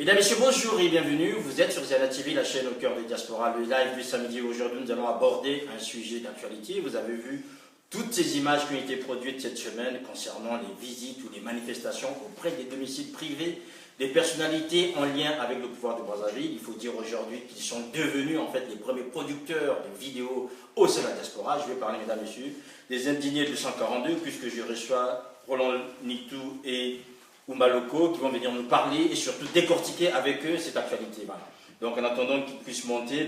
Mesdames, Messieurs, bonjour et bienvenue. Vous êtes sur Ziana TV, la chaîne au cœur des diasporas. Le live du samedi. Aujourd'hui, nous allons aborder un sujet d'actualité. Vous avez vu toutes ces images qui ont été produites cette semaine concernant les visites ou les manifestations auprès des domiciles privés des personnalités en lien avec le pouvoir de Brazzaville. Il faut dire aujourd'hui qu'ils sont devenus en fait les premiers producteurs de vidéos au sein de la diaspora. Je vais parler, mesdames, messieurs, des indignés de 142, puisque je reçois Roland Nitou et Oumaloko qui vont venir nous parler et surtout décortiquer avec eux cette actualité. Voilà. Donc en attendant qu'ils puissent monter,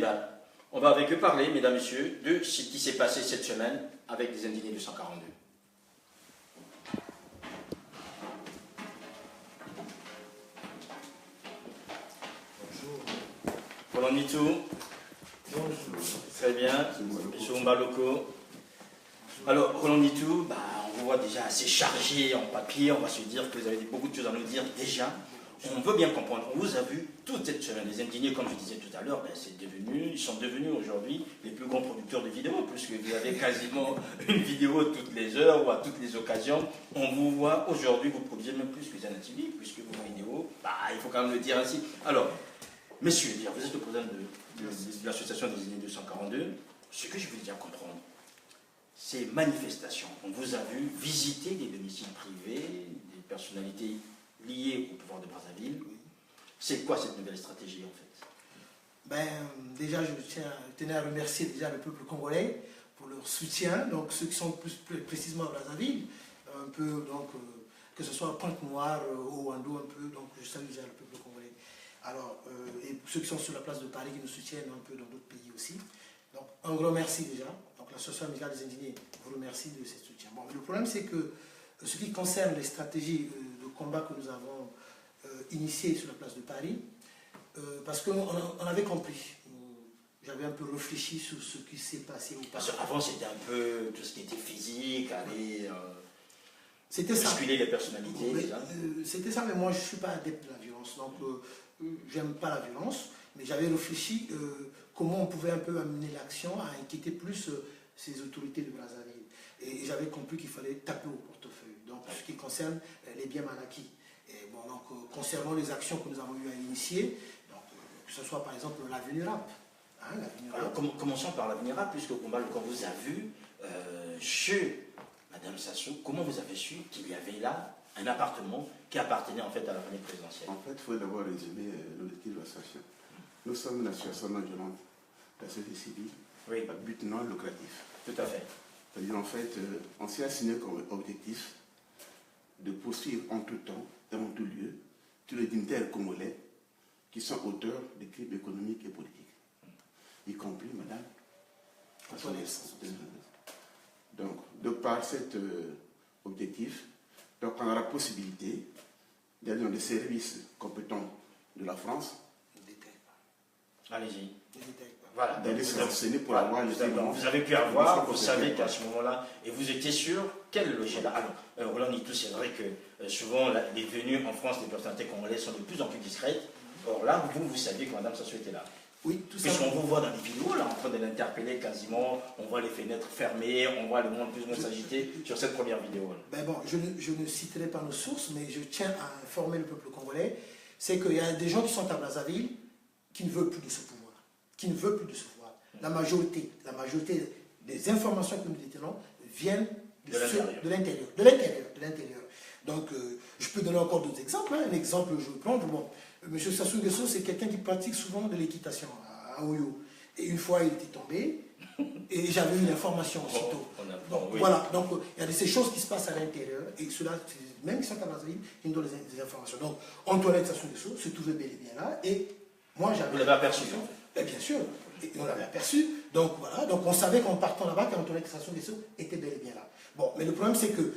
on va avec eux parler, mesdames, messieurs, de ce qui s'est passé cette semaine avec les indignés de 142. Roland Nitou. Bonjour. Très bien. Monsieur Oumaloko. Alors, Roland Nitou, on vous voit déjà assez chargé en papier. On va se dire que vous avez beaucoup de choses à nous dire déjà. On veut bien comprendre. On vous a vu toute cette semaine. Les indignés, comme je disais tout à l'heure, ils sont devenus aujourd'hui les plus grands producteurs de vidéos, puisque vous avez quasiment une vidéo toutes les heures ou à toutes les occasions. On vous voit aujourd'hui, vous produisez même plus que Ziana TV, puisque vos vidéos, il faut quand même le dire ainsi. Alors, messieurs, vous êtes le président de l'association des indignés 242. Ce que je veux déjà comprendre, ces manifestations, on vous a vu visiter des domiciles privés, des personnalités liées au pouvoir de Brazzaville. C'est quoi cette nouvelle stratégie en fait? Déjà, je tenais à remercier déjà le peuple congolais pour leur soutien, donc ceux qui sont plus précisément à Brazzaville, un peu, donc, que ce soit à Pointe-Noire, au Wando, un peu, donc je salue déjà le peuple congolais. Alors, et ceux qui sont sur la place de Paris qui nous soutiennent un peu dans d'autres pays aussi. Donc, un grand merci déjà. Donc, l'association amicale des indignés vous remercie de ce soutien. Bon, le problème, c'est que ce qui concerne les stratégies de combat que nous avons initiées sur la place de Paris, parce qu'on avait compris, j'avais un peu réfléchi sur ce qui s'est passé auparavant. Parce qu'avant, c'était un peu tout ce qui était physique, aller bousculer les personnalités. C'était ça, mais moi, je ne suis pas adepte de la violence. Donc, j'aime pas la violence, mais j'avais réfléchi comment on pouvait un peu amener l'action à inquiéter plus ces autorités de Brazzaville. Et j'avais compris qu'il fallait taper au portefeuille, donc ce qui concerne les biens mal acquis. Et bon, donc, concernant les actions que nous avons eu à initier, donc, que ce soit par exemple l'avenir rap. Alors, commençons par l'avenir rap, puisque quand vous a vu chez Madame Sassou, comment vous avez su qu'il y avait là un appartement qui appartenait en fait à la famille présidentielle? En fait, il faut d'abord résumer l'objectif de l'association. Nous sommes une association non violente, la société civile, à but non lucratif. Tout à fait. C'est-à-dire, en fait, on s'est assigné comme objectif de poursuivre en tout temps et en tout lieu tous les dignitaires congolais qui sont auteurs de crimes économiques et politiques, y compris Madame Donc, de par cet objectif, donc on a la possibilité d'aller dans des services compétents de la France. Allez-y. Voilà, d'aller se renseigner pour avoir les éléments. Vous avez pu avoir, vous savez qu'à ce moment-là, et vous étiez sûr, quel logis là? Alors, Roland Nitou, c'est vrai que souvent les venues en France des personnalités congolaises sont de plus en plus discrètes. Or là, vous saviez que Madame Sassou était là. Oui, tout ça. Puisqu'on vous voit dans les vidéos, là, en train de l'interpeller quasiment, on voit les fenêtres fermées, on voit le monde plus ou moins s'agiter sur cette première vidéo. Je ne citerai pas nos sources, mais je tiens à informer le peuple congolais, c'est qu'il y a des gens qui sont à Brazzaville qui ne veulent plus de ce pouvoir. Qui ne veulent plus de ce pouvoir. La majorité des informations que nous détenons viennent de l'intérieur. Donc, je peux donner encore d'autres exemples. Un exemple, je vais prendre. Bon, M. Sassou Nguesso, c'est quelqu'un qui pratique souvent de l'équitation à Oyo. Et une fois, il était tombé, et j'avais eu une information aussitôt. Voilà, donc il y a de ces choses qui se passent à l'intérieur, et ceux-là, même qui sont à Brazzaville, ils nous donnent des informations. Donc, Antoinette Sassou Nguesso se trouvait bel et bien là, et moi, j'avais... Vous l'avez aperçu, bien sûr, et on l'avait aperçu. Donc, voilà, donc on savait qu'en partant là-bas, qu'Antoinette Sassou Nguesso était bel et bien là. Bon, mais le problème, c'est que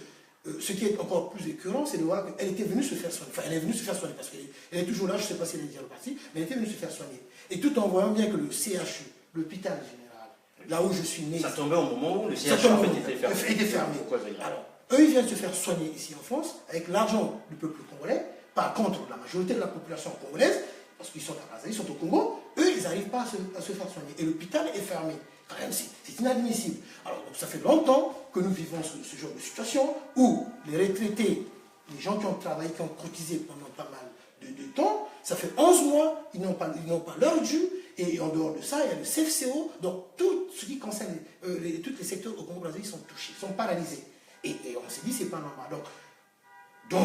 ce qui est encore plus écœurant, c'est de voir qu'elle était venue se faire soigner. Enfin, elle est venue se faire soigner parce qu'elle est toujours là, je ne sais pas si elle est déjà repartie, mais elle était venue se faire soigner. Et tout en voyant bien que le CHU, l'hôpital général, là où je suis né... Ça tombait au moment où le CHU était fermé. Alors, eux, ils viennent se faire soigner ici en France avec l'argent du peuple congolais. Par contre, la majorité de la population congolaise, parce qu'ils sont à Brazzaville, ils sont au Congo, eux, ils n'arrivent pas à se faire soigner. Et l'hôpital est fermé. Quand même, c'est inadmissible. Alors, donc, ça fait longtemps que nous vivons ce genre de situation où les retraités, les gens qui ont travaillé, qui ont cotisé pendant pas mal de temps, Ça fait 11 mois, ils n'ont pas leur dû. Et en dehors de ça, il y a le CFCO. Donc, tout ce qui concerne tous les secteurs au Congo-Brazzaville sont touchés, sont paralysés. Et on s'est dit, c'est pas normal. Donc,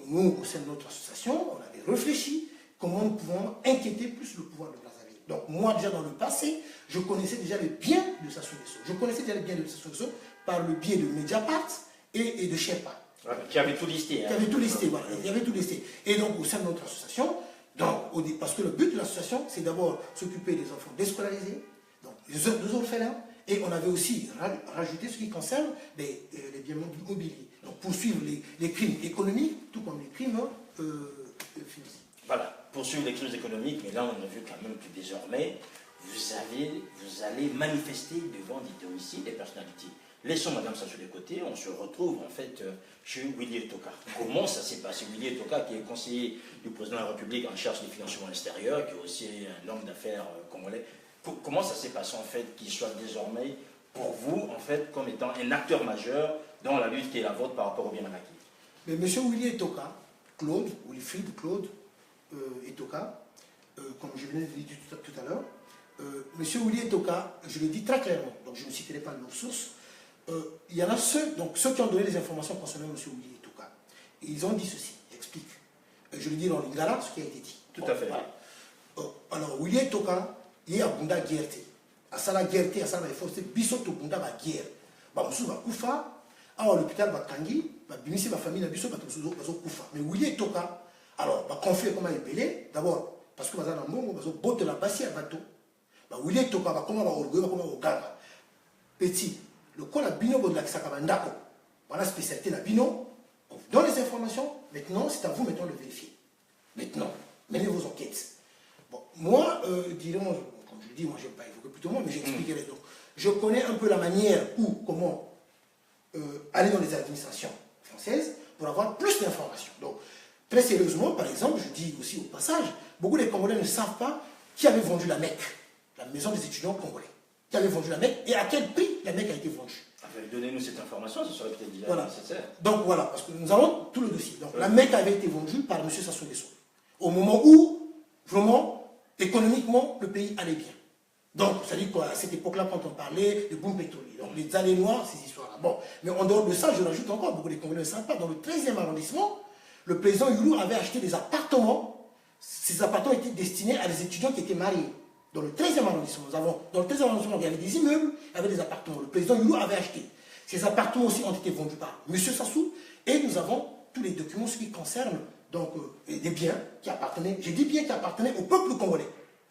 nous, au sein de notre association, on avait réfléchi comment nous pouvons inquiéter plus le pouvoir de Brazzaville. Donc, moi, déjà dans le passé, je connaissais déjà les biens de Sassou Nguesso. Je connaissais déjà les biens de Sassou Nguesso par le biais de Mediapart et de Sherpa. Ouais, qui avait tout listé. Qui avait tout listé, voilà. Il y avait tout listé. Et donc, au sein de notre association, parce que le but de l'association, c'est d'abord s'occuper des enfants déscolarisés, donc des orphelins, et on avait aussi rajouté ce qui concerne les biens immobiliers. Donc, poursuivre les crimes économiques, tout comme les crimes financiers. Voilà, poursuivre les crimes économiques, mais là, on a vu quand même que désormais, vous allez manifester devant des domiciles des personnalités. Laissons Madame Sassou de côté, on se retrouve en fait chez Willy Etoka. Comment ça s'est passé? Willy Etoka, qui est conseiller du président de la République en charge des financements extérieurs, qui est aussi un homme d'affaires congolais. Comment ça s'est passé en fait qu'il soit désormais pour vous en fait comme étant un acteur majeur dans la lutte qui est la vôtre par rapport au bien acquis? Mais M. Willy Etoka, Wilfried Claude Etoka, comme je venais de le dire tout à l'heure, M. Willy Etoka, je le dis très clairement, donc je ne citerai pas leurs sources. Il y en a ceux qui ont donné les informations concernant M. Willy Etoka. Ils ont dit ceci, j'explique. Je le dis dans l'Ingala, ce qui a été dit. Tout à fait. Voilà. Alors, Willy Etoka, il y a Bunda Guerte. À ça, la guerre, à ça, la force, Bissoto Bunda va guerre. Bamusu va Koufa, à l'hôpital va Tangi, va Bimisi va famille, Bisso va Koufa. Mais Willy Etoka, alors, va confier comment il est belé, d'abord, parce que va Zanambo, va botte la bassi à bateau. Willy Etoka va comment va orgueil, va comment va Oganga. Petit. Le col a bino de la Kisakabandako. Voilà la spécialité de la bino. On vous donne les informations. Maintenant, c'est à vous maintenant de vérifier. Maintenant, menez vos enquêtes. Bon, moi, disons, comme je le dis, moi, je n'aime pas évoquer plutôt moi, mais j'expliquerai. Donc, je connais un peu la manière où, comment aller dans les administrations françaises pour avoir plus d'informations. Donc, très sérieusement, par exemple, je dis aussi au passage, beaucoup des Congolais ne savent pas qui avait vendu la Mecque, la maison des étudiants congolais. Qui avait vendu la Mecque et à quel prix la Mecque a été vendue. Donnez-nous cette information, ce serait peut-être déjà nécessaire. Donc voilà, parce que nous avons tout le dossier. Donc la Mecque avait été vendue par M. Sassou Nguesso. Au moment où, vraiment, économiquement, le pays allait bien. Donc, c'est-à-dire qu'à cette époque-là, quand on parlait de boom pétrolier, donc les années noires, ces histoires-là. Bon, mais en dehors de ça, je rajoute encore, beaucoup de Congolais ne savent pas, dans le 13e arrondissement, le président Youlou avait acheté des appartements. Ces appartements étaient destinés à des étudiants qui étaient mariés. Dans le 13e arrondissement, dans le 13e arrondissement, il y avait des immeubles, il y avait des appartements. Le président Youlou avait acheté. Ces appartements aussi ont été vendus par M. Sassou. Et nous avons tous les documents, ce qui concerne donc, des biens qui appartenaient, j'ai dit biens qui appartenaient au peuple congolais.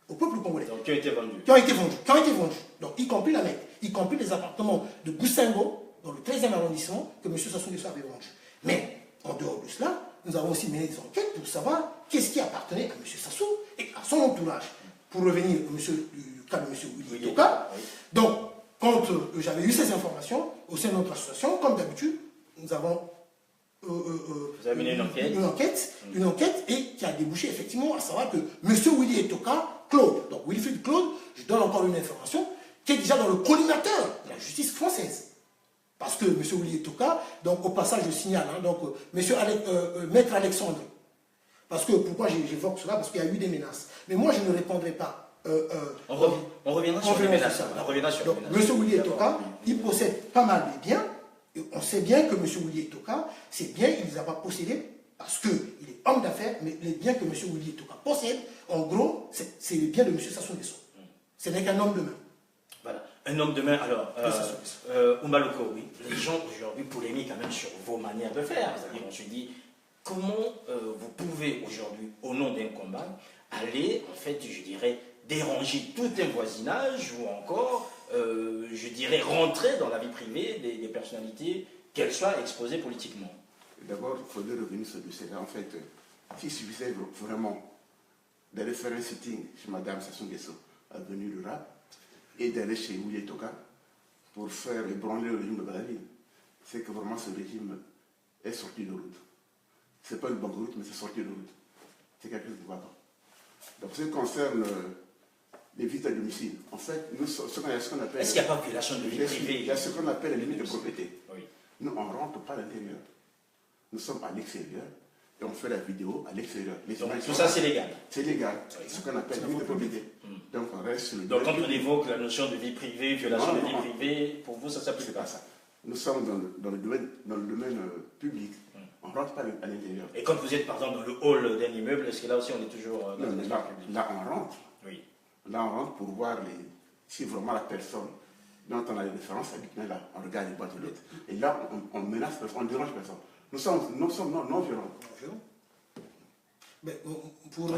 Au peuple congolais. Donc qui ont été vendus. Qui ont été vendus. Donc y compris la Mecque, y compris les appartements de Boussingo, dans le 13e arrondissement, que M. Sassou Nguesso avait vendus. Mais en dehors de cela, nous avons aussi mené des enquêtes pour savoir qu'est-ce qui appartenait à M. Sassou et à son entourage. Pour revenir au cas de M. Willy Etoka, donc, quand j'avais eu ces informations, au sein de notre association, comme d'habitude, nous avons vous avez mené une enquête et qui a débouché effectivement à savoir que M. Willy Etoka, Claude, donc Wilfried Claude, je donne encore une information, qui est déjà dans le collimateur de la justice française. Parce que M. Willy Etoka, donc au passage je signale, hein, donc Maître Alexandre, parce que pourquoi j'évoque cela? Parce qu'il y a eu des menaces. Mais moi, je ne répondrai pas. On reviendra sur les menaces. Donc, M. Willy Etoka, il possède pas mal de biens. Et on sait bien que M. Willy Etoka, ces biens, il ne les a pas possédés parce qu'il est homme d'affaires, mais les biens que M. Willy Etoka possède, en gros, c'est les biens de M. Sassou Nguesso. Ce n'est qu'un homme de main. Voilà, un homme de main. Alors, Oumaloko, oui, les gens aujourd'hui polémiquent quand même sur vos manières de faire. C'est-à-dire, on se dit, comment vous pouvez aujourd'hui, au nom d'un combat, aller, en fait, je dirais, déranger tout un voisinage ou encore, je dirais, rentrer dans la vie privée des personnalités, qu'elles soient exposées politiquement? D'abord, il faudrait revenir sur ce dossier-là. En fait, s'il suffisait vraiment d'aller faire un sitting chez Mme Sassou Nguesso, avenue du Rap, et d'aller chez Willy Etoka pour faire ébranler le régime de Brazzaville, c'est que vraiment ce régime est sorti de route. Ce n'est pas une bonne route, mais c'est sorti de route. C'est quelque chose qui ne va pas. Donc, ce qui concerne les visites à domicile, en fait, nous, ce qu'on appelle... Est-ce qu'il n'y a pas de violation de vie privée? Il y a ce qu'on appelle les limites de propriété. Oui. Nous, on ne rentre pas à l'intérieur. Nous sommes à l'extérieur. et on fait la vidéo à l'extérieur. Donc tout ça, c'est légal. C'est légal. C'est ce qu'on appelle la vie de propriété. Donc on reste sur le Donc quand on évoque la notion de vie privée, violation de vie privée, pour vous, ça ne s'applique pas. ça. Nous sommes dans le domaine public. On ne rentre pas à l'intérieur. Et quand vous êtes, par exemple, dans le hall d'un immeuble, est-ce que là aussi, on est toujours dans Non, un espace public? là, on rentre. Oui. Là, on rentre pour voir si vraiment la personne dont on a les références habite bien là. On regarde les boîtes de lettres. Et là, on menace personne, on dérange personne. Nous sommes non violents. Mais pour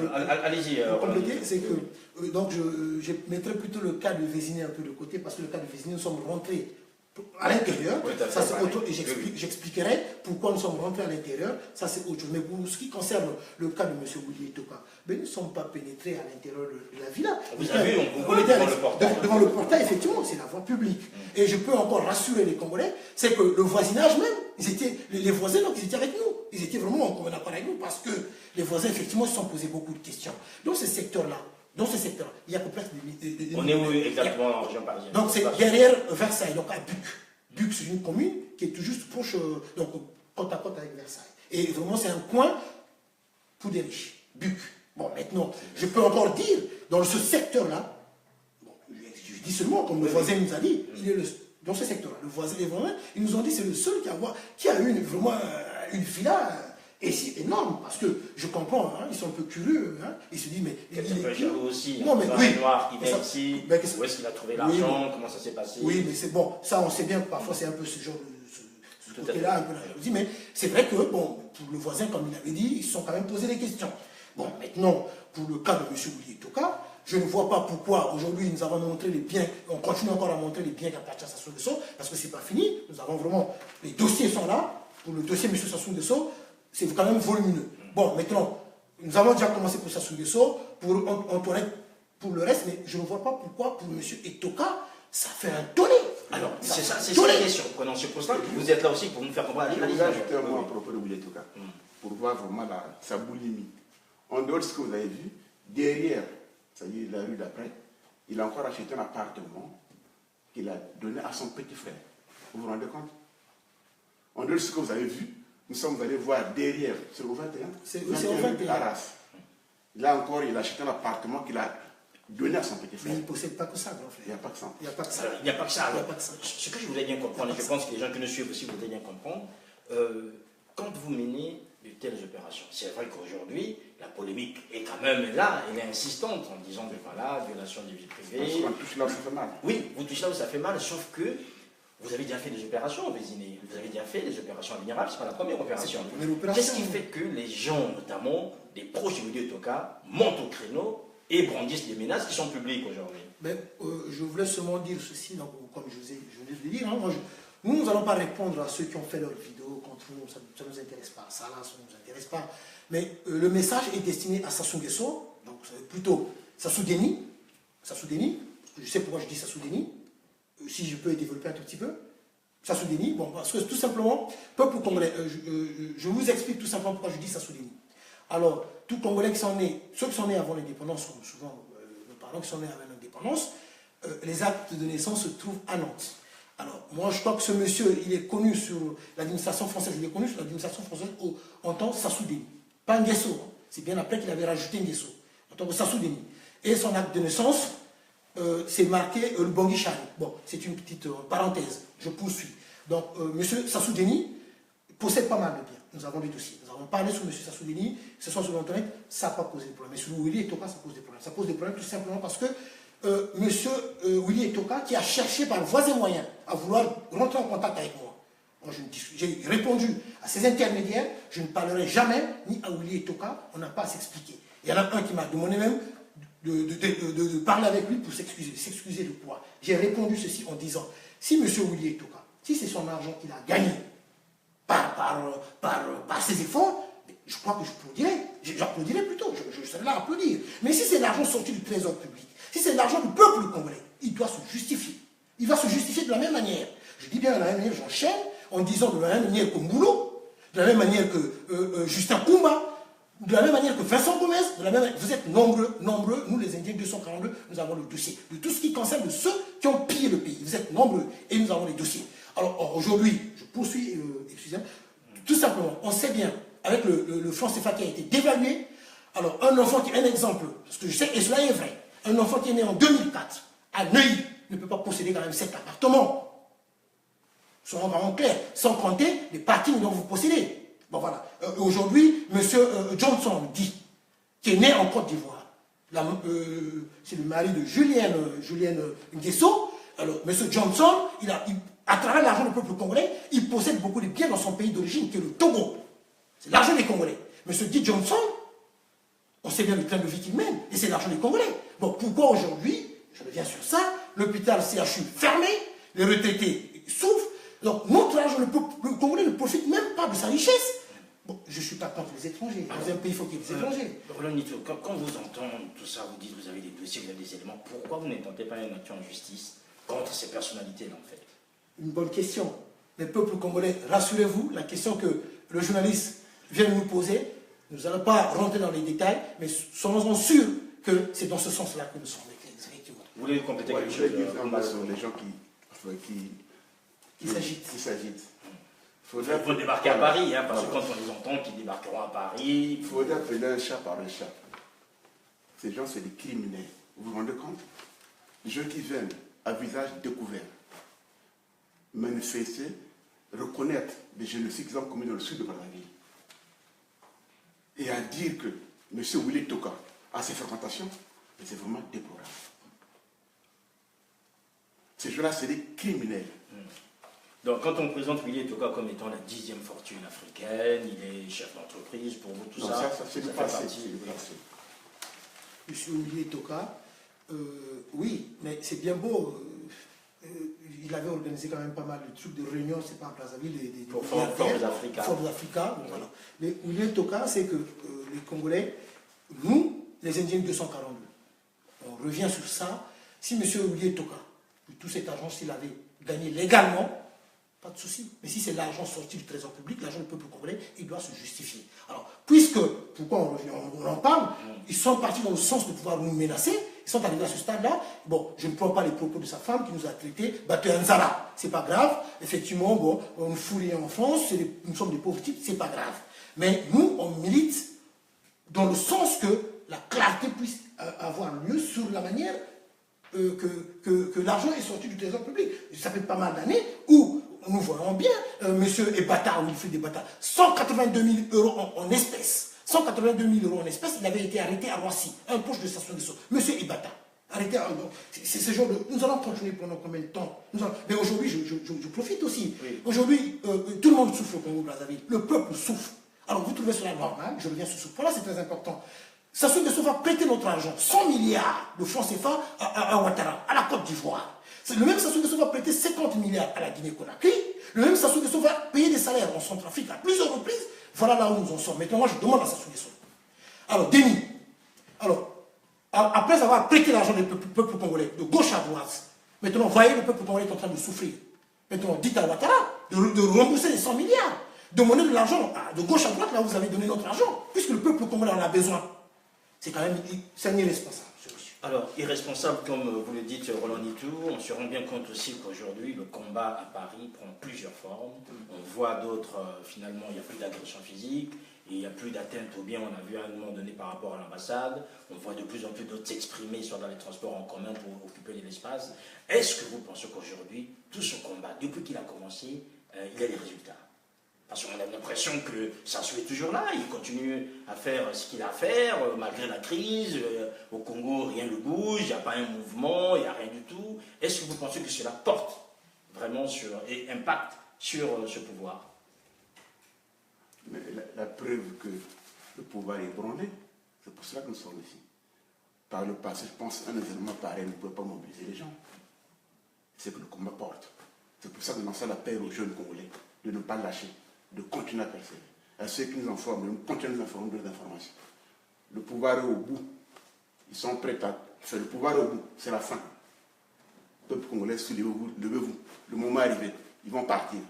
allez-y. compléter, c'est que donc je mettrais plutôt le cas de Vésiné un peu de côté, parce que le cas de Vésiné, nous sommes rentrés à l'intérieur, Oui, ça c'est autre chose, et Oui. j'expliquerai pourquoi nous sommes rentrés à l'intérieur, ça c'est autre chose. Mais pour ce qui concerne le cas de M. Willy Toka, ben, nous ne sommes pas pénétrés à l'intérieur de la villa. Vous avez vu, on était devant le portail. devant le portail, effectivement, c'est la voie publique. Et je peux encore rassurer les Congolais, c'est que le voisinage même, les voisins, donc, ils étaient avec nous. Ils étaient vraiment en commun accord avec nous, parce que les voisins, effectivement, se sont posés beaucoup de questions. Dans ce secteur-là, il y a complexe de... On est où exactement en région parisienne? Donc c'est derrière Versailles, donc à Buc. Buc, c'est une commune qui est tout juste proche, donc côte à côte avec Versailles. Et vraiment, c'est un coin pour des riches. Buc. Bon, maintenant, je peux encore dire, dans ce secteur-là, bon, je dis seulement, comme le voisin nous a dit, il est dans ce secteur-là. Les voisins, ils nous ont dit c'est le seul qui a eu vraiment une villa. Et c'est énorme, parce que je comprends, hein, ils sont un peu curieux, hein, ils se disent, mais... Il est un peu jaloux aussi, non, mais un oui, noir qui vient ici, ben, où est-ce qu'il a trouvé l'argent, oui, comment ça s'est passé? Oui, mais c'est bon, ça on sait bien, parfois c'est un peu ce genre de Tout à côté-là, fait. un peu la jalousie, mais c'est vrai que, bon, pour le voisin, comme il avait dit, ils se sont quand même posé des questions. Bon, maintenant, pour le cas de M. Willy Toka, je ne vois pas pourquoi aujourd'hui nous avons montré les biens, on continue encore à montrer les biens qu'appartient à Sassou Nguesso, parce que c'est pas fini, nous avons vraiment, les dossiers sont là, pour le dossier M. Sassou Nguesso, c'est quand même volumineux. Bon, maintenant, nous avons déjà commencé pour Sassou Nguesso, pour Antoinette, pour le reste, mais je ne vois pas pourquoi pour M. Etoka, ça fait un tollé. Alors, c'est ça la question. Quand on se pose là, vous êtes là aussi pour nous faire comprendre. Je vais vous ajouter un mot à propos de Willy Toka, pour voir vraiment sa boulimie. En dehors de ce que vous avez vu, derrière, c'est-à-dire la rue d'après, il a encore acheté un appartement qu'il a donné à son petit frère. Vous vous rendez compte? En dehors de ce que vous avez vu, nous sommes allés voir derrière, c'est au 21, c'est au 21. Arras. Là encore, il a acheté un appartement qu'il a donné à son petit Mais frère. il ne possède pas que ça, grand frère. Il n'y a pas que ça. Il n'y a pas que ça. Alors, il n'y a pas que ça. Il n'y a Alors, pas que ça. ce que je voudrais bien comprendre, et je pense que les gens qui nous suivent aussi voudraient bien comprendre, quand vous menez de telles opérations, c'est vrai qu'aujourd'hui, la polémique est quand même là, elle est insistante en disant que voilà, violation des vies privées. On touche là où ça fait mal. Oui, vous touchez là où ça fait mal, sauf que vous avez déjà fait des opérations au Vésiné, vous avez déjà fait des opérations admirables, ce n'est pas la première opération. Qu'est-ce qui fait que les gens, notamment des proches du Willy Toka, montent au créneau et brandissent des menaces qui sont publiques aujourd'hui? Mais je voulais seulement dire ceci, donc, comme je venais de le dire, hein, nous n'allons pas répondre à ceux qui ont fait leurs vidéos contre nous, ça ne nous intéresse pas, ça là, ça ne nous intéresse pas. Mais le message est destiné à Sassou Nguesso, donc plutôt Sassou Deni, je sais pourquoi je dis Sassou Deni, si je peux développer un tout petit peu. Sassou Deni, bon, parce que tout simplement, peuple congolais, je vous explique tout simplement pourquoi je dis Sassou Deni. Alors, tout Congolais qui sont nés, ceux qui sont nés avant l'indépendance, comme souvent nos parents qui sont nés avant l'indépendance, les actes de naissance se trouvent à Nantes. Alors, moi, je crois que ce monsieur, il est connu sur l'administration française, en tant que Sassou Deni. Pas Nguesso, hein. C'est bien après qu'il avait rajouté Nguesso, en tant que Sassou Deni. Et son acte de naissance, c'est marqué le Bangui Chari. Bon, c'est une petite parenthèse, je poursuis. Donc, monsieur Sassou Deni possède pas mal de biens. Nous avons des dossiers. Nous avons parlé sur monsieur Sassou Deni, ce soit sur Internet, ça n'a pas posé de problème. Mais sur Willy Etoka, ça pose des problèmes. Ça pose des problèmes tout simplement parce que monsieur Willy Etoka, qui a cherché par voies et moyens à vouloir rentrer en contact avec moi. J'ai répondu à ces intermédiaires, je ne parlerai jamais ni à Willy Etoka, on n'a pas à s'expliquer. Il y en a un qui m'a demandé même de parler avec lui pour s'excuser. S'excuser de quoi? J'ai répondu ceci en disant, si M. Willy Etoka, si c'est son argent qu'il a gagné par ses efforts, je crois que j'applaudirais plutôt, je serais là à applaudir. Mais si c'est l'argent sorti du trésor public, si c'est l'argent du peuple congolais, il doit se justifier. Il va se justifier de la même manière. Je dis bien de la même manière, j'enchaîne, en disant de la même manière que Moulo, de la même manière que Justin Koumba, de la même manière que Vincent Gomez, de la même manière, vous êtes nombreux, nous les Indiens 242, nous avons le dossier de tout ce qui concerne ceux qui ont pillé le pays. Vous êtes nombreux et nous avons les dossiers. Alors aujourd'hui, je poursuis, excusez-moi, tout simplement, on sait bien avec le franc CFA qui a été dévalué, alors un enfant qui, un exemple, parce que je sais, et cela est vrai, un enfant qui est né en 2004 à Neuilly ne peut pas posséder quand même 7 appartements. Soyons vraiment clairs, sans compter les parkings dont vous possédez. Bon voilà, aujourd'hui, M. Johnson dit, qui est né en Côte d'Ivoire, c'est le mari de Julienne Nguesso. Alors, M. Johnson, à travers l'argent du peuple congolais, il possède beaucoup de biens dans son pays d'origine, qui est le Togo. C'est l'argent des Congolais. M. D. Johnson, on sait bien le train de vie qu'il mène, et c'est l'argent des Congolais. Donc pourquoi aujourd'hui, je reviens sur ça, l'hôpital CHU fermé, les retraités souffrent, donc notre argent, le Congolais ne profite même pas de sa richesse. Bon, je ne suis pas contre les étrangers. Dans un pays, il faut qu'il y ait des étrangers. Roland Nito, quand vous entendez tout ça, vous dites que vous avez des dossiers, vous avez des éléments, pourquoi vous n'intentez pas une action en justice contre ces personnalités-là, en fait? Une bonne question. Les peuples congolais, rassurez-vous, la question que le journaliste vient de nous poser, nous n'allons pas rentrer dans les détails, mais soyons sûrs que c'est dans ce sens-là que nous sommes effectivement. Vous voulez compléter quelque Je chose vais dire un mot sur les gens qui s'agitent. Il faut débarquer à Paris, hein, parce que quand on les entend qu'ils débarqueront à Paris... Il faudrait appeler un chat par un chat. Ces gens, c'est des criminels. Vous vous rendez compte? Les gens qui viennent à visage découvert, manifester, reconnaître des génocides qu'ils ont commis dans le sud de Brazzaville. Et à dire que M. Willy Toka a ses fréquentations, c'est vraiment déplorable. Ces gens-là, c'est des criminels. Donc, quand on présente Willy Toka comme étant la 10e fortune africaine, il est chef d'entreprise, pour vous, tout non, ça, c'est le fait passé. partie. Monsieur Willy Toka, oui, mais c'est bien beau. Il avait organisé quand même pas mal de trucs de réunions, c'est pas à Brazzaville, pour Forbes Africa. Forbes Africa, voilà. Mais Willy Toka, c'est que les Congolais, nous, les Indiens 242, on revient sur ça. Si M. Willy Toka, tout cet argent, s'il avait gagné légalement, pas de souci. Mais si c'est l'argent sorti du trésor public, l'argent du peuple congolais, il doit se justifier. Alors, pourquoi on en parle, ils sont partis dans le sens de pouvoir nous menacer, ils sont arrivés à ce stade-là. Bon, je ne prends pas les propos de sa femme qui nous a traités battu un zara. C'est pas grave. Effectivement, bon, on nous fout rien en France, nous sommes des pauvres types, c'est pas grave. Mais nous, on milite dans le sens que la clarté puisse avoir lieu sur la manière que l'argent est sorti du trésor public. Ça fait pas mal d'années où nous voyons bien monsieur Ebata, Wilfried Ebata, 182 000 euros en espèces. 182 000 euros en espèces, il avait été arrêté à Roissy, un proche de station de Sceaux. Monsieur Ebata, arrêté à... C'est ce genre de... Nous allons continuer pendant combien de temps? Mais aujourd'hui, je profite aussi. Oui. Aujourd'hui, tout le monde souffre au Congo-Brazzaville. Le peuple souffre. Alors vous trouvez cela normal? Je reviens sur ce point-là, c'est très important. Sassou Nguesso va prêter notre argent, 100 milliards de francs CFA à Ouattara, à la Côte d'Ivoire. Le même Sassou Nguesso va prêter 50 milliards à la Guinée-Conakry. Le même Sassou Nguesso va payer des salaires en Centrafrique à plusieurs reprises. Voilà là où nous en sommes. Maintenant, moi, je demande à Sassou Nguesso. Alors, Denis, après avoir prêté l'argent du peuple congolais, de gauche à droite, maintenant, voyez le peuple congolais est en train de souffrir. Maintenant, dites à Ouattara de rembourser les 100 milliards. Demandez de l'argent de gauche à droite, là où vous avez donné notre argent, puisque le peuple congolais en a besoin. C'est quand même un irresponsable, ce monsieur. Alors, irresponsable, comme vous le dites, Roland Nito, on se rend bien compte aussi qu'aujourd'hui, le combat à Paris prend plusieurs formes. On voit d'autres, finalement, il n'y a plus d'agression physique, et il n'y a plus d'atteinte aux biens, on a vu à un moment donné par rapport à l'ambassade. On voit de plus en plus d'autres s'exprimer, soit dans les transports en commun pour occuper de l'espace. Est-ce que vous pensez qu'aujourd'hui, tout ce combat, depuis qu'il a commencé, il y a des résultats? Parce qu'on a l'impression que Sassou est toujours là, il continue à faire ce qu'il a à faire, malgré la crise. Au Congo, rien ne bouge, il n'y a pas un mouvement, il n'y a rien du tout. Est-ce que vous pensez que cela porte vraiment et impacte sur ce pouvoir? Mais la preuve que le pouvoir est ébranlé, c'est pour cela que nous sommes ici. Par le passé, je pense qu'un événement pareil ne pouvait pas mobiliser les gens. C'est que le combat porte. C'est pour ça que nous lançons l'appel aux jeunes Congolais de ne pas lâcher, de continuer à persévérer. À ceux qui nous informent, nous continuons à nous informer de l'information. Le pouvoir est au bout. Ils sont prêts à faire le pouvoir au bout. C'est la fin. Peuple congolais, soulevez-vous, levez-vous. Le moment est arrivé. Ils vont partir.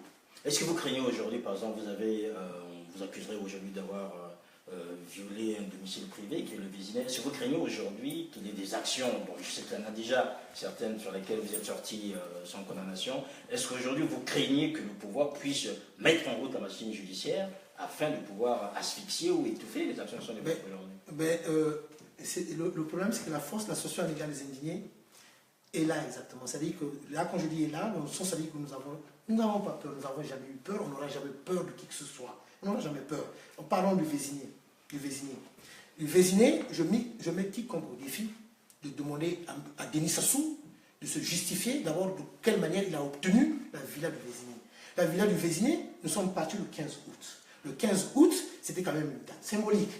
Est-ce que vous craignez aujourd'hui, par exemple, vous accuserez aujourd'hui d'avoir violé un domicile privé qui est le Vésinet? Est-ce que vous craignez aujourd'hui qu'il y ait des actions, bon, je sais qu'il y en a déjà certaines sur lesquelles vous êtes sortis sans condamnation, est-ce qu'aujourd'hui vous craignez que le pouvoir puisse mettre en route la machine judiciaire afin de pouvoir asphyxier ou étouffer les abstentions des peuples aujourd'hui. Le problème, c'est que la force de l'association à l'égard des indignés est là exactement. C'est-à-dire que là, quand je dis est là, dans le sens, c'est-à-dire que nous n'avons pas peur, nous n'avons jamais eu peur, on n'aura jamais peur de qui que ce soit. On n'aura jamais peur. En parlant du Vésiné. Le Vésiné, je mets quiconque au défi de demander à Denis Sassou de se justifier d'abord de quelle manière il a obtenu la villa du Vésiné. La villa du Vésiné, nous sommes partis le 15 août. Le 15 août, c'était quand même une date symbolique.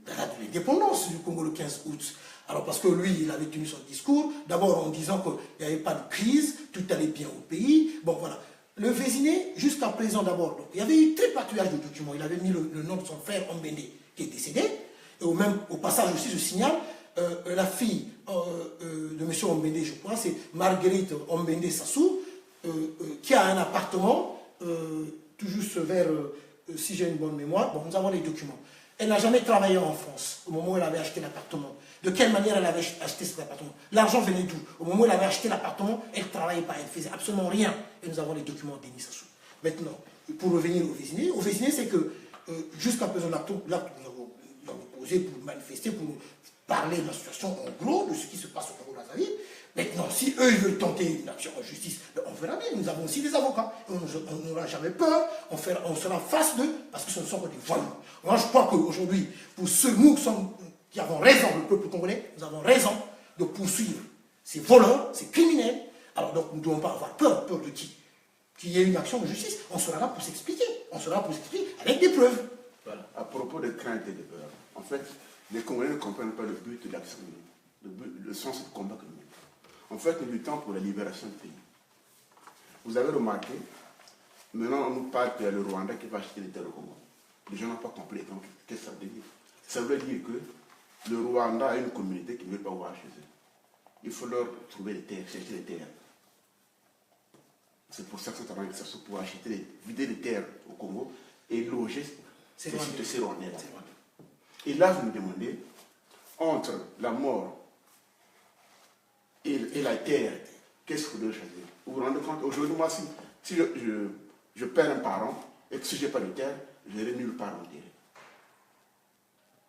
La date de l'indépendance du Congo le 15 août. Alors parce que lui, il avait tenu son discours, d'abord en disant qu'il n'y avait pas de crise, tout allait bien au pays. Bon voilà. Le Vésiné, jusqu'à présent d'abord, il y avait eu très patrouillage de documents. Il avait mis le nom de son frère Ombende, qui est décédé. Et au passage aussi, je signale, la fille de M. Ombende, je crois, c'est Marguerite Ombende Sassou, qui a un appartement, tout juste vers, si j'ai une bonne mémoire, bon, nous avons les documents. Elle n'a jamais travaillé en France au moment où elle avait acheté l'appartement. De quelle manière elle avait acheté cet appartement? L'argent venait d'où? Au moment où elle avait acheté l'appartement, elle ne travaillait pas, elle ne faisait absolument rien. Et nous avons les documents de Denis Sassou. Maintenant, pour revenir au Vésiné, c'est que jusqu'à présent, l'acte que nous avons posé pour manifester, pour parler de la situation en gros, de ce qui se passe au Congo-Brazzaville. Maintenant, si eux ils veulent tenter une action en justice, on verra bien. Nous avons aussi des avocats. On n'aura jamais peur. On sera face d'eux parce que ce ne sont que des voyous. Moi, je crois qu'aujourd'hui, pour ceux nous qui avons raison, le peuple congolais, nous avons raison de poursuivre ces voleurs, ces criminels. Alors donc, nous ne devons pas avoir peur. Peur de qui? Qu'il y ait une action de justice. On sera là pour s'expliquer. On sera là pour s'expliquer avec des preuves. Voilà. À propos de crainte et de peur, en fait, les Congolais ne comprennent pas le but de l'action, le sens du combat que nous menons. En fait, nous luttons pour la libération du pays. Vous avez remarqué, maintenant on nous parle qu'il y a le Rwanda qui va acheter les terres au Congo. Les gens n'ont pas compris. Donc, qu'est-ce que ça veut dire? Ça veut dire que le Rwanda a une communauté qui ne veut pas voir chez eux. Il faut leur trouver des terres, chercher des terres. C'est pour ça que ça travaille pour acheter, vider les terres au Congo et loger ces Rwandais-là. Et là, vous me demandez, entre la mort et la terre, qu'est-ce que vous devez choisir? Vous vous rendez compte? Aujourd'hui, moi, si je perds un parent et que si je n'ai pas de terre, je n'aurai nulle part enterré.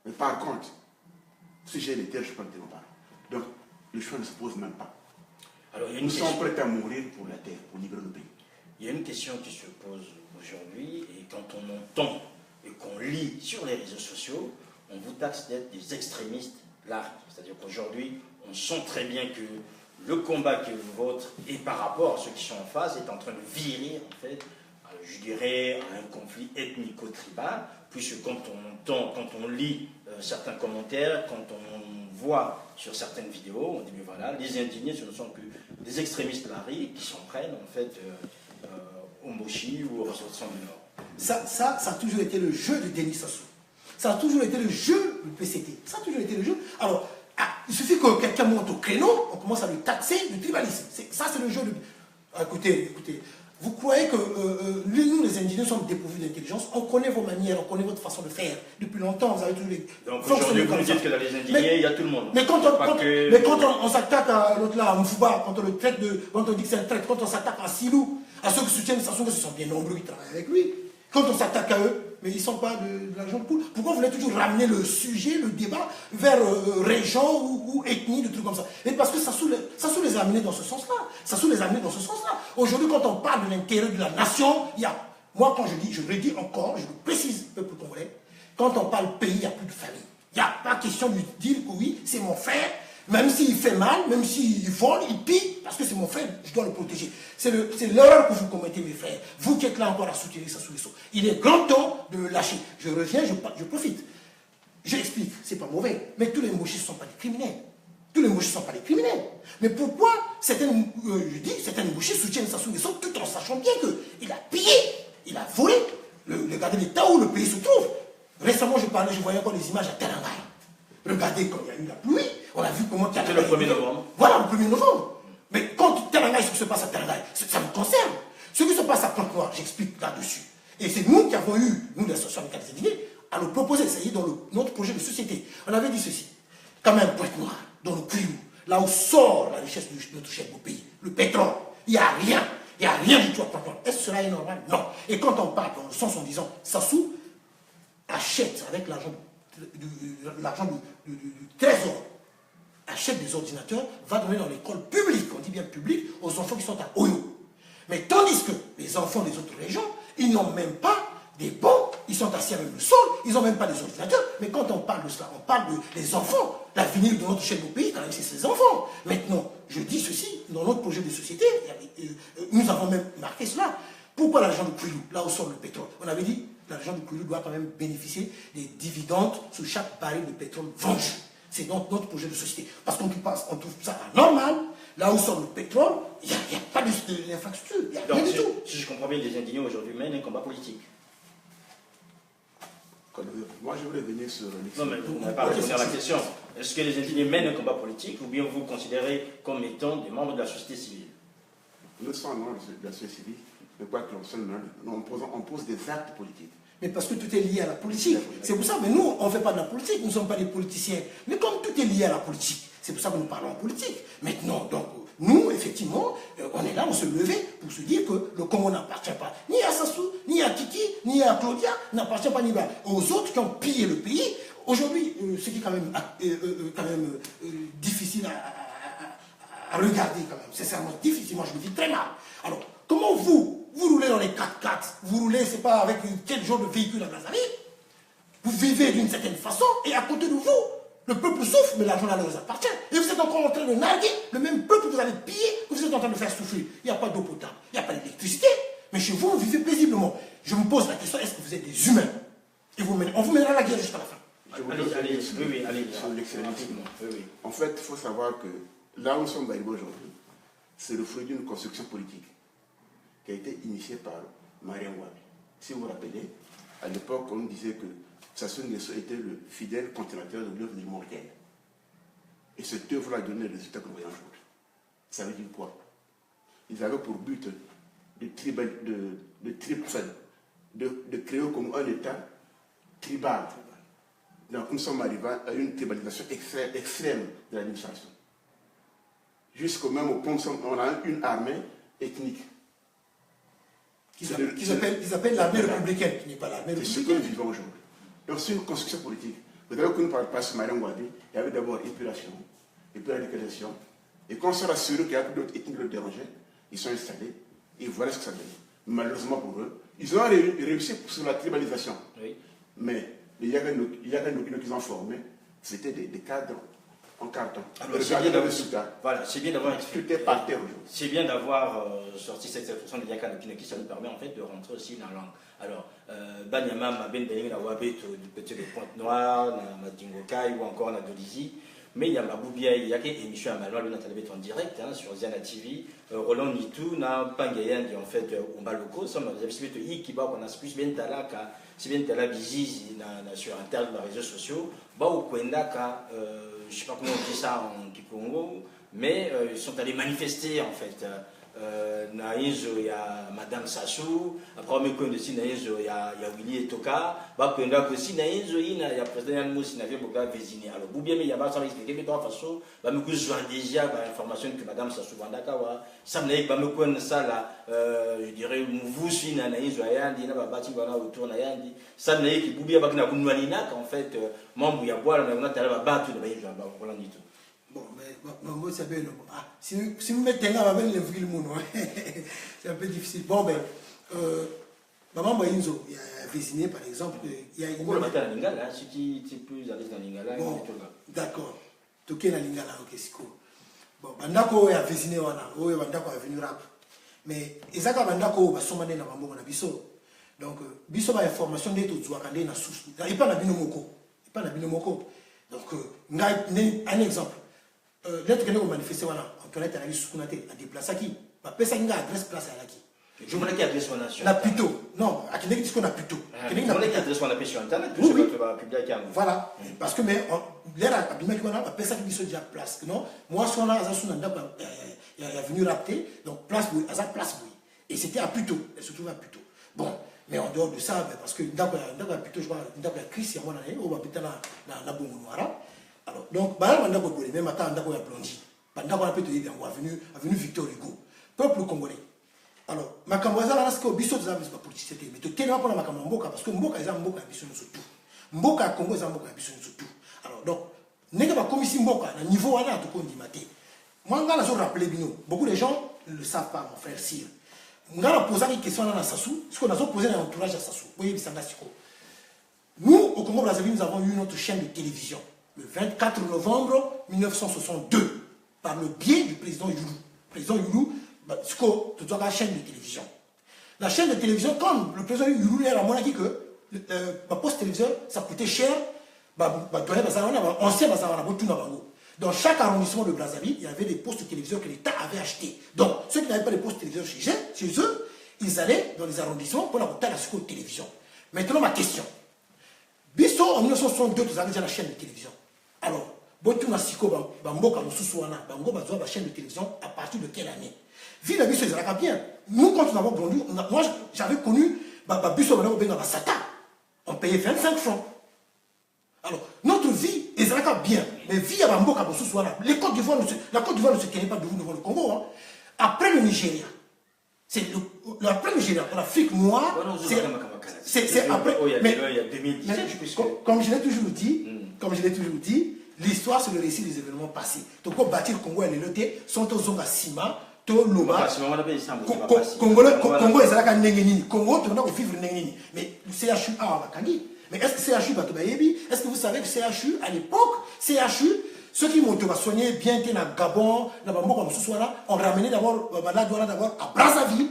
Mais par contre, si j'ai les terres, je peux enterrer mon parent. Donc, le choix ne se pose même pas. Alors, nous sommes prêts à mourir pour la terre, pour libérer le pays. Il y a une question qui se pose aujourd'hui, et quand on entend et qu'on lit sur les réseaux sociaux, on vous taxe d'être des extrémistes larges. C'est-à-dire qu'aujourd'hui, on sent très bien que le combat qui est le vôtre, et par rapport à ceux qui sont en face, est en train de virer, en fait, je dirais, à un conflit ethnico-tribal, puisque quand on entend, quand on lit certains commentaires, quand on voit sur certaines vidéos, on dit, mais voilà, les indignés, ce ne sont que des extrémistes laris qui s'en prennent, en fait, au Moshi ou au ressortissant du Nord. Ça a toujours été le jeu de Denis Sassou. Ça a toujours été le jeu du PCT. Ça a toujours été le jeu. Alors, il suffit que quelqu'un monte au créneau, on commence à le taxer du tribalisme. Ça, c'est le jeu de... Écoutez, vous croyez que nous, les indignés, sommes dépourvus d'intelligence? On connaît vos manières, on connaît votre façon de faire. Depuis longtemps, vous avez tous les... Donc aujourd'hui, vous dites que dans les indignés, il y a tout le monde. Mais quand on s'attaque à l'autre là, à Mfouba, quand on le traite quand on dit que c'est un traite, quand on s'attaque à Silou, à ceux qui soutiennent Sassou, ce sont bien nombreux qui travaillent avec lui. Quand on s'attaque à eux, mais ils ne sont pas de l'argent de poule. Pourquoi vous voulez toujours ramener le sujet, le débat, vers région ou ethnie, des trucs comme ça? Et parce que Sassou les a amenés dans ce sens-là. Sassou les a amenés dans ce sens-là. Aujourd'hui, quand on parle de l'intérêt de la nation, il y a... Moi, quand je dis, je le dis encore, je le précise, peuple congolais, quand on parle pays, il n'y a plus de famille. Il n'y a pas question de dire que oui, c'est mon frère, même s'il fait mal, même s'il vole, il pille, parce que c'est mon frère, je dois le protéger. C'est l'erreur que vous commettez, mes frères. Vous qui êtes là encore à soutenir Sassou Nguesso. Il est grand temps de le lâcher. Je reviens, je profite. J'explique, c'est pas mauvais, mais tous les Mochis ne sont pas des criminels. Tous les Mochis ne sont pas des criminels. Mais pourquoi certains Mochis soutiennent Sassou Nguesso tout en sachant bien qu'il a pillé, il a volé le gardien d'État où le pays se trouve? Récemment, je voyais encore des images à Terangay. Regardez quand il y a eu la pluie, on a vu comment... C'était le 1er novembre. Voilà, le 1er novembre. Mais quand Terangay, ce qui se passe à Terangay, ça nous concerne. Ce qui se passe à Pointe-Noire, j'explique là-dessus. Et c'est nous qui avons eu, nous, l'association des indignés, à nous proposer, ça y est, dans notre projet de société. On avait dit ceci. Quand même, Pointe-Noire, dans le Criou, là où sort la richesse de notre cher beau pays, le pétrole, il n'y a rien. Il n'y a rien du tout à Pointe-Noire. Est-ce que cela est normal? Non. Et quand on parle dans le sens en disant, Sassou, achète avec l'argent du trésor, achète des ordinateurs, va donner dans l'école publique, on dit bien publique, aux enfants qui sont à Oyo. Mais tandis que les enfants des autres régions, ils n'ont même pas des bancs, ils sont assis avec le sol, ils n'ont même pas des ordinateurs. Mais quand on parle de cela, on parle des enfants, l'avenir de notre chaîne au pays, quand même, c'est ces enfants. Maintenant, je dis ceci, dans notre projet de société, nous avons même marqué cela. Pourquoi l'argent de Kouilou, là où sort le pétrole? On avait dit, l'argent de Kouilou doit quand même bénéficier des dividendes sur chaque baril de pétrole vendu. C'est donc notre projet de société. Parce qu'on trouve ça anormal. Là où sort le pétrole, il n'y a pas d'infrastructure. Il n'y a rien du tout. Si je comprends bien, les indignés aujourd'hui mènent un combat politique. Moi, je voulais venir sur... Non, mais vous n'avez pas répondu à la question. Est-ce que les indignés mènent un combat politique ou bien vous considérez comme étant des membres de la société civile? Nous sommes membres de la société civile, mais quoi que l'on soit, on pose des actes politiques. Mais parce que tout est lié à la politique. C'est pour ça, mais nous, on ne fait pas de la politique, nous ne sommes pas des politiciens. Mais comme tout est lié à la politique, c'est pour ça que nous parlons en politique. Maintenant, donc, nous, effectivement, on est là, on se levait pour se dire que le Congo n'appartient pas ni à Sassou, ni à Kiki, ni à Claudia, n'appartient pas ni aux autres qui ont pillé le pays. Aujourd'hui, ce qui est quand même difficile à regarder, quand même, c'est sincèrement difficile, moi je me dis très mal. Alors, comment vous roulez dans les 4x4, vous roulez, c'est pas avec quel genre de véhicule à Brazzaville, vous vivez d'une certaine façon, et à côté de vous, le peuple souffre, mais l'argent là leur appartient. Et vous êtes encore en train de narguer le même peuple que vous avez pillé, que vous êtes en train de faire souffrir. Il n'y a pas d'eau potable, il n'y a pas d'électricité, mais chez vous, vous vivez paisiblement. Je me pose la question, est-ce que vous êtes des humains? Et on vous mènera la guerre jusqu'à la fin. Allez, sur l'excellentissime. En fait, il faut savoir que là où nous sommes arrivés aujourd'hui, c'est le fruit d'une construction politique qui a été initiée par Marien Wabi. Si vous vous rappelez, à l'époque, on disait que Sassou Nguesso était le fidèle continuateur de l'œuvre de Mortel. Et cette œuvre a donné le résultat que nous voyons aujourd'hui. Ça veut dire quoi? Ils avaient pour but de créer comme un État tribal. Donc nous sommes arrivés à une tribalisation extrême de l'administration. Jusqu'au même au point où on a une armée ethnique. Qu'ils appellent l'armée républicaine, qui n'est pas l'armée républicaine. C'est ce que nous vivons aujourd'hui. Donc c'est une construction politique. Vous savez que nous parlons pas sur Marien Wadi, il y avait d'abord épuration, et puis radicalisation. Et quand on s'est rassuré qu'il y a d'autres ethnies qui le dérangeaient, ils sont installés, et voilà ce que ça donne. Malheureusement pour eux, ils ont réussi sur la tribalisation. Oui. Mais les Yaganokino qu'ils ont formés, c'était des cadres en carton. Alors, c'est bien d'avoir expliqué. C'est bien d'avoir sorti cette expression de Yaganokino qui ça nous permet en fait de rentrer aussi dans la langue. Alors, Banyama m'a bien donné la Wabé du petit de Pointe-Noire, na Madingokai ou encore na Dolizi. Mais il y a Maboubia, il y a une émission à Malois, nous avons en direct sur Ziana TV. Roland Nitou, na Pangayan, en fait, Umbaloko, ça m'a dit que Ikiba, on a plus bien talaka, si bien talaka, bizi, sur Internet, les réseaux sociaux, bah, au Kwendaka, je ne sais pas comment on dit ça en Kikongo, mais ils sont allés manifester en fait. Naïzo, il y a Madame Sassou, après on me connaît aussi Naïzo, il y a Willy Etoka, bah qu'on a aussi Naïzo, il y a le président Yann qui n'avait pas vésiné. Alors, vous bien, mais il y a pas ça expliqué, mais de toute façon, bah me connaît déjà l'information que Madame Sassou Vandakawa, ça me dit, bah me connaît ça là, je dirais, vous suivez Naïzo, Ayandi, n'a pas bâti autour Nayandi, ça me dit que vous bien, bah qu'on a Kunwaninak, en fait, membre, il y a boire, on a talent battu, Naïzo, bah on l'a dit tout. Bon, mais c'est bien. Si vous mettez un gars, c'est un peu difficile. Bon, ben, Maman Boyinzo, il y a Vésiné par exemple. Il y a une. Pourquoi le matin à Lingala, si tu es plus à l'aise dans Lingala, bon, d'accord. Toké na Lingala, ok, c'est cool. Bon, Bandako est à Vésiné, oui, Bandako est venu rap. Mais, Ezaka Bandako, va sommaner na Bambo, na Bisso. Donc, Bisso a information d'être au Zouakande na Souche. Il n'y a pas na Binomoko. Il n'y a pas na Binomoko. Donc, un exemple. L'être que nous manifestons, on connaît à la Soukounate, à déplacer qui ma personne a adresse place à la qui. Je me l'ai adresse son nation. La plutôt. Non, à qui dit qu'on a plutôt. Je me l'ai adresse son appel sur Internet, puis je vais publier. Voilà. Parce que, mais, l'air à bien qu'on a, personne qui sont déjà place. Non, moi, si on a il est venu rapter, donc place, à sa place, oui. Et c'était à plutôt. Elle se trouve à plutôt. Bon, mais en dehors de ça, parce que d'abord, plutôt, je vois, d'abord, Christ, on va habiter dans la Bongo Noira. Alors, donc, même attends, on a Blondie. Pendant a pu te dire, avenue Victor Hugo. Peuple congolais. Alors, ma camboisa, là, c'est que Bissot, c'est pas politicité. Mais tu t'es là pour la Macamboka, parce que Mboka, ils ont Mboka, ils sont surtout. Mboka Congo, c'est Mboka Biso surtout. Alors, donc, n'est-ce pas comme ici Mboka, à niveau là, tout le monde dit. Moi, je rappelle bien, beaucoup de gens ne le savent pas, mon frère Sire. On a posé une question à Sassou, ce qu'on a posé dans l'entourage à Sassou. Nous, au Congo-Brazzaville, nous avons eu notre chaîne de télévision le 24 novembre 1962 par le biais du président Youlou. Le président Youlou, tu as la chaîne de télévision. La chaîne de télévision, quand le président Youlou est à mon avis que la poste télévision, ça coûtait cher, ancien, dans chaque arrondissement de Brazzaville, il y avait des postes de télévision que l'État avait achetés. Donc, ceux qui n'avaient pas de postes de télévision chez eux, ils allaient dans les arrondissements pour avoir la télévision. Maintenant, ma question. Biso, en 1962, vous avez déjà la chaîne de télévision. Alors, Botouna Siko, Bamboka, Moussousouana, Bango, Bazoa, la chaîne de télévision, à partir de quelle année? Vie la Biso, ils bien. Nous, quand nous avons grandi, moi, j'avais connu Biso, Sata. On payait 25 francs. Alors, notre vie, ils bien. Mais vie à Bamboka, Moussousouana, la Côte d'Ivoire ne se tenait pas devant le Congo. Hein. Après le Nigeria, c'est après le Nigeria, l'Afrique noire, c'est après. Mais, il y a 2017, comme je l'ai toujours dit, l'histoire c'est le récit des événements passés. Donc pour bâtir le Congo et le Loté, sont aux Zonga Sima, to Loba, Congo est là Nengenini, Congo tu vas vivre Nengenini. Mais le CHU a Wakandi. Mais est-ce que CHU va te bailler? Est-ce que vous savez que CHU à l'époque, CHU ceux qui m'ont soigné bien été dans Gabon, dans Bambo, comme ce soit là, on ramenait d'abord malade d'abord à Brazzaville.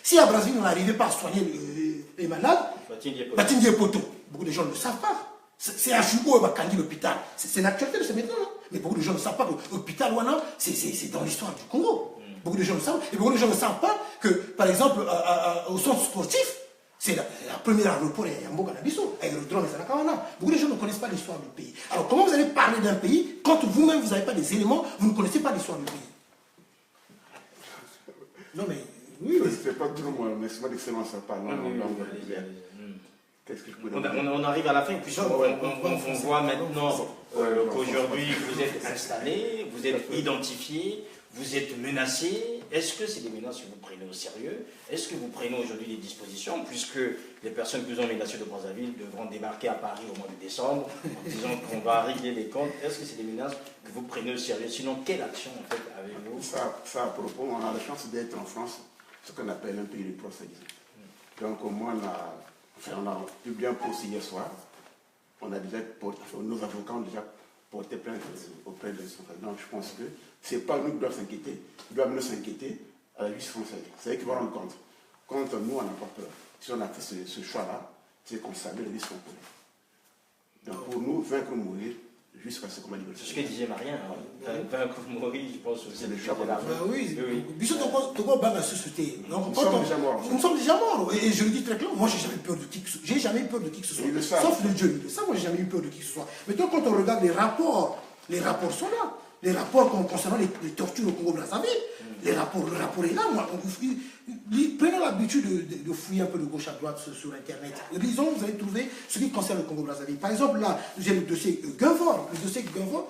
Si à Brazzaville on n'arrivait pas à soigner les malades, Batindier Poto. Beaucoup de gens ne le savent pas. C'est HUO et Kandi l'hôpital. C'est l'actualité de ce maintenant. Mais beaucoup de gens ne savent pas que l'hôpital Wana, c'est dans l'histoire du Congo. Beaucoup de gens le savent. Et beaucoup de gens ne savent pas que, par exemple, au centre sportif, c'est la première aéroport à Yambo Ganabiso, aérodrome et Salakawana. Beaucoup de gens ne connaissent pas l'histoire du pays. Alors, comment vous allez parler d'un pays quand vous-même vous n'avez pas des éléments, vous ne connaissez pas l'histoire du pays? Non, mais. Oui, c'est pas tout le monde, mais c'est pas d'excellence à parler. On arrive à la fin, puis on voit maintenant qu'aujourd'hui vous êtes installé, vous êtes identifié, vous êtes menacé. Est-ce que c'est des menaces que vous prenez au sérieux? Est-ce que vous prenez aujourd'hui des dispositions, puisque les personnes que vous ont menacées de Brazzaville devront débarquer à Paris au mois de décembre en disant qu'on va régler les comptes? Est-ce que c'est des menaces que vous prenez au sérieux? Sinon, quelle action en fait avez-vous? Ça à propos, on a la chance d'être en France, ce qu'on appelle un pays de proxénétisme. Donc moi, on a publié un post hier soir. On a déjà nos avocats ont déjà porté plainte auprès de son frère. Donc je pense que ce n'est pas nous qui doivent s'inquiéter, ils doivent nous s'inquiéter à la justice française. C'est eux qui vont rendre compte. Quand nous, on n'a pas peur. Si on a fait ce choix-là, c'est qu'on savait le risque qu'on prenait. Donc pour nous, vaincre ou mourir, jusqu'à ce qu'on m'a dit. C'est ce que disait Marien. Vaincre ou mourir, je pense que c'est le choix de la oui. Bisous, la société. Nous sommes déjà morts. Et je le dis très clairement, moi, j'ai jamais peur de qui que ce soit. J'ai jamais eu peur de qui que ce soit. Sauf le Dieu. Ça, moi, j'ai jamais eu peur de qui que ce soit. Maintenant, quand on regarde les rapports sont là. Les rapports concernant les tortures au Congo-Brazzaville, le rapport est là. Prenez l'habitude de fouiller un peu de gauche à droite sur Internet. Disons, vous allez trouver ce qui concerne le Congo-Brazzaville. Par exemple, là, j'ai le dossier Gunvor. Le dossier Gunvor,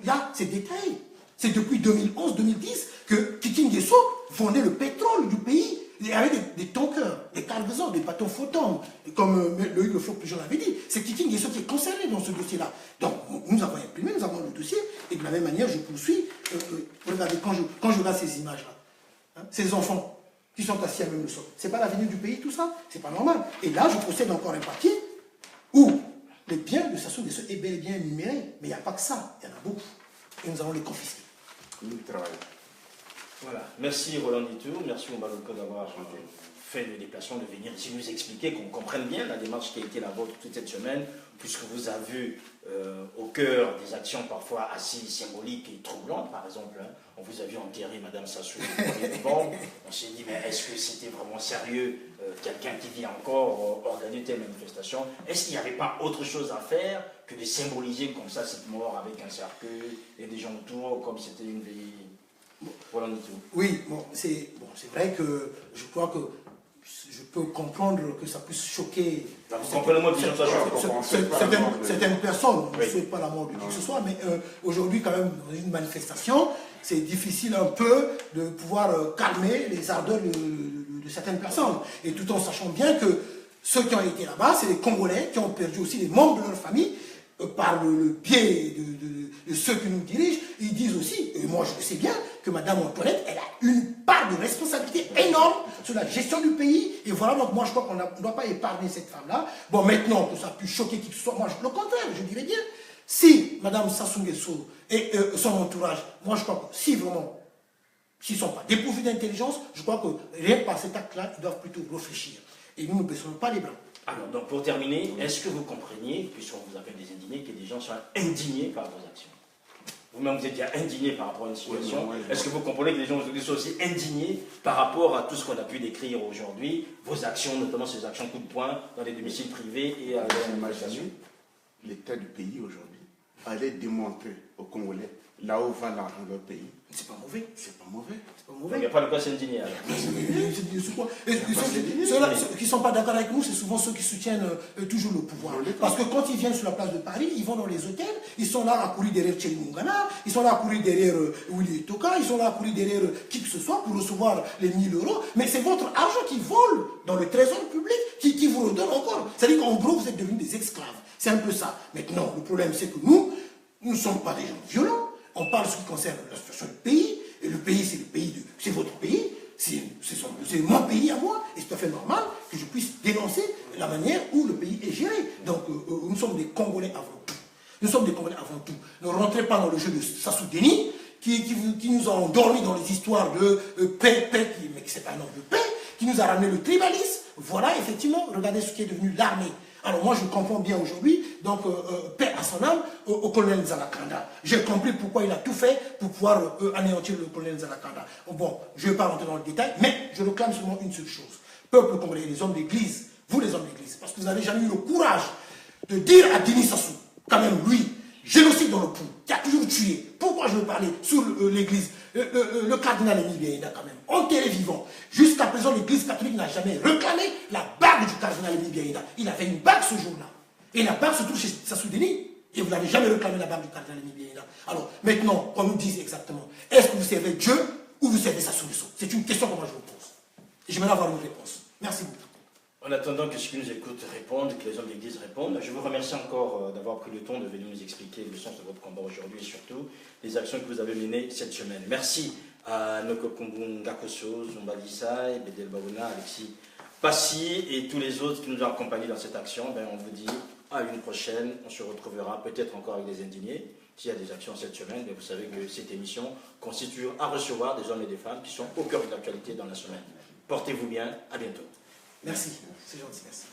là, c'est détaillé. C'est depuis 2011-2010 que Kiki Nguesso vendait le pétrole du pays. Il y avait des tankers, des cargaisons, des bateaux photons, comme Loïc Le Floch Pigeon l'avait dit. C'est Kiki Nguesso qui est concerné dans ce dossier-là. Donc, nous avons imprimé, nous avons le dossier, et de la même manière, je poursuis. Regardez, quand je regarde ces images-là, hein, ces enfants qui sont assis à même le sol, c'est pas l'avenir du pays, tout ça? C'est pas normal. Et là, je possède encore un papier où les biens de Sassou Nguesso est bel et bien énuméré. Mais il n'y a pas que ça, il y en a beaucoup. Et nous allons les confisquer. Nous travaillons. Voilà. Merci Roland Ditour, merci Mbaloko d'avoir fait le déplacement, de venir ici nous expliquer, qu'on comprenne bien la démarche qui a été la vôtre toute cette semaine, puisque vous avez au cœur des actions parfois assez symboliques et troublantes. Par exemple, hein, on vous a vu enterrer Madame Sassou Nguesso. On s'est dit, mais est-ce que c'était vraiment sérieux, quelqu'un qui vit encore organiser telle manifestation? Est-ce qu'il n'y avait pas autre chose à faire que de symboliser comme ça cette mort avec un cercueil et des gens autour, comme c'était une veille? Oui, c'est vrai que je crois que je peux comprendre que ça puisse choquer certaines personnes. Je ne souhaite pas la mort de qui que ce soit, mais aujourd'hui, quand même, dans une manifestation, c'est difficile un peu de pouvoir calmer les ardeurs de certaines personnes. Et tout en sachant bien que Ceux qui ont été là-bas, c'est les Congolais qui ont perdu aussi les membres de leur famille par le biais de ceux qui nous dirigent. Ils disent aussi, et moi je le sais bien, que Mme Antoinette, elle a une part de responsabilité énorme sur la gestion du pays. Et voilà, donc moi je crois qu'on ne doit pas épargner cette femme-là. Bon, maintenant que ça a pu choquer qui que ce soit, moi le contraire, je dirais bien. Si Mme Sassou Nguesso et son entourage, moi je crois que si vraiment, s'ils ne sont pas dépourvus d'intelligence, je crois que rien que par cet acte-là, ils doivent plutôt réfléchir. Et nous ne baisserons pas les bras. Alors, donc pour terminer, est-ce que vous comprenez, puisqu'on vous appelle des indignés, que des gens soient indignés par vos actions? Vous-même, vous êtes déjà indigné par rapport à une situation. Est-ce que vous comprenez que les gens aujourd'hui sont aussi indignés par rapport à tout ce qu'on a pu décrire aujourd'hui, vos actions, notamment ces actions coup de poing dans les domiciles privés et à Imaginez l'état du pays aujourd'hui. Aller démontrer aux Congolais là où va l'argent de leur pays. C'est pas mauvais. C'est pas mauvais. C'est pas Donc, mauvais. il n'y a pas de quoi s'indigner. Ceux qui ne sont pas d'accord avec nous, c'est souvent ceux qui soutiennent toujours le pouvoir. Parce que quand ils viennent sur la place de Paris, ils vont dans les hôtels, ils sont là à courir derrière Thierry Mungana, ils sont là à courir derrière Willy Toka, ils sont là à courir derrière qui que ce soit pour recevoir les 1000 €. Mais c'est votre argent qui vole dans le trésor public qui vous redonne encore. C'est-à-dire qu'en gros, vous êtes devenus des esclaves. C'est un peu ça. Maintenant, le problème, c'est que nous ne sommes pas des gens violents. On parle de ce qui concerne la situation du pays. Et le pays, c'est le pays c'est votre pays. C'est mon pays à moi. Et c'est tout à fait normal que je puisse dénoncer la manière où le pays est géré. Donc, nous sommes des Congolais avant tout. Nous sommes des Congolais avant tout. Ne rentrez pas dans le jeu de Sassou Nguesso qui nous a endormis dans les histoires de paix, mais c'est pas un nom de paix, qui nous a ramené le tribalisme. Voilà, effectivement, regardez ce qui est devenu l'armée. Alors moi je comprends bien aujourd'hui, donc paix à son âme, au colonel Nzala-Kanda. J'ai compris pourquoi il a tout fait pour pouvoir anéantir le colonel Nzala-Kanda. Bon, je ne vais pas rentrer dans le détail, mais je réclame seulement une seule chose. Peuple congolais, les hommes d'église, vous les hommes d'église, parce que vous n'avez jamais eu le courage de dire à Denis Sassou, quand même lui, génocide dans le pouls, qui a toujours tué. Pourquoi je veux parler sur l'église? Le cardinal Émile Biaïda, quand même, enterré vivant. Jusqu'à présent, l'église catholique n'a jamais réclamé la bague du cardinal Émile Biaïda. Il avait une bague ce jour-là. Et la bague se trouve chez Sassou Denis. Et vous n'avez jamais réclamé la bague du cardinal Émile Biaïda. Alors, maintenant, qu'on nous dise exactement, est-ce que vous servez Dieu ou vous servez Sassou Nguesso? C'est une question que moi je vous pose. Et j'aimerais avoir une réponse. Merci beaucoup. En attendant que ceux qui nous écoutent répondent, que les hommes d'église répondent, je vous remercie encore d'avoir pris le temps de venir nous expliquer le sens de votre combat aujourd'hui et surtout les actions que vous avez menées cette semaine. Merci à Nokokumbu Ngakoso, Zumbalisa, Bedel Baouna, Alexis Passy et tous les autres qui nous ont accompagnés dans cette action. On vous dit à une prochaine, on se retrouvera peut-être encore avec des indignés. S'il y a des actions cette semaine, vous savez que cette émission constitue à recevoir des hommes et des femmes qui sont au cœur de l'actualité dans la semaine. Portez-vous bien, à bientôt. Merci, c'est gentil, merci.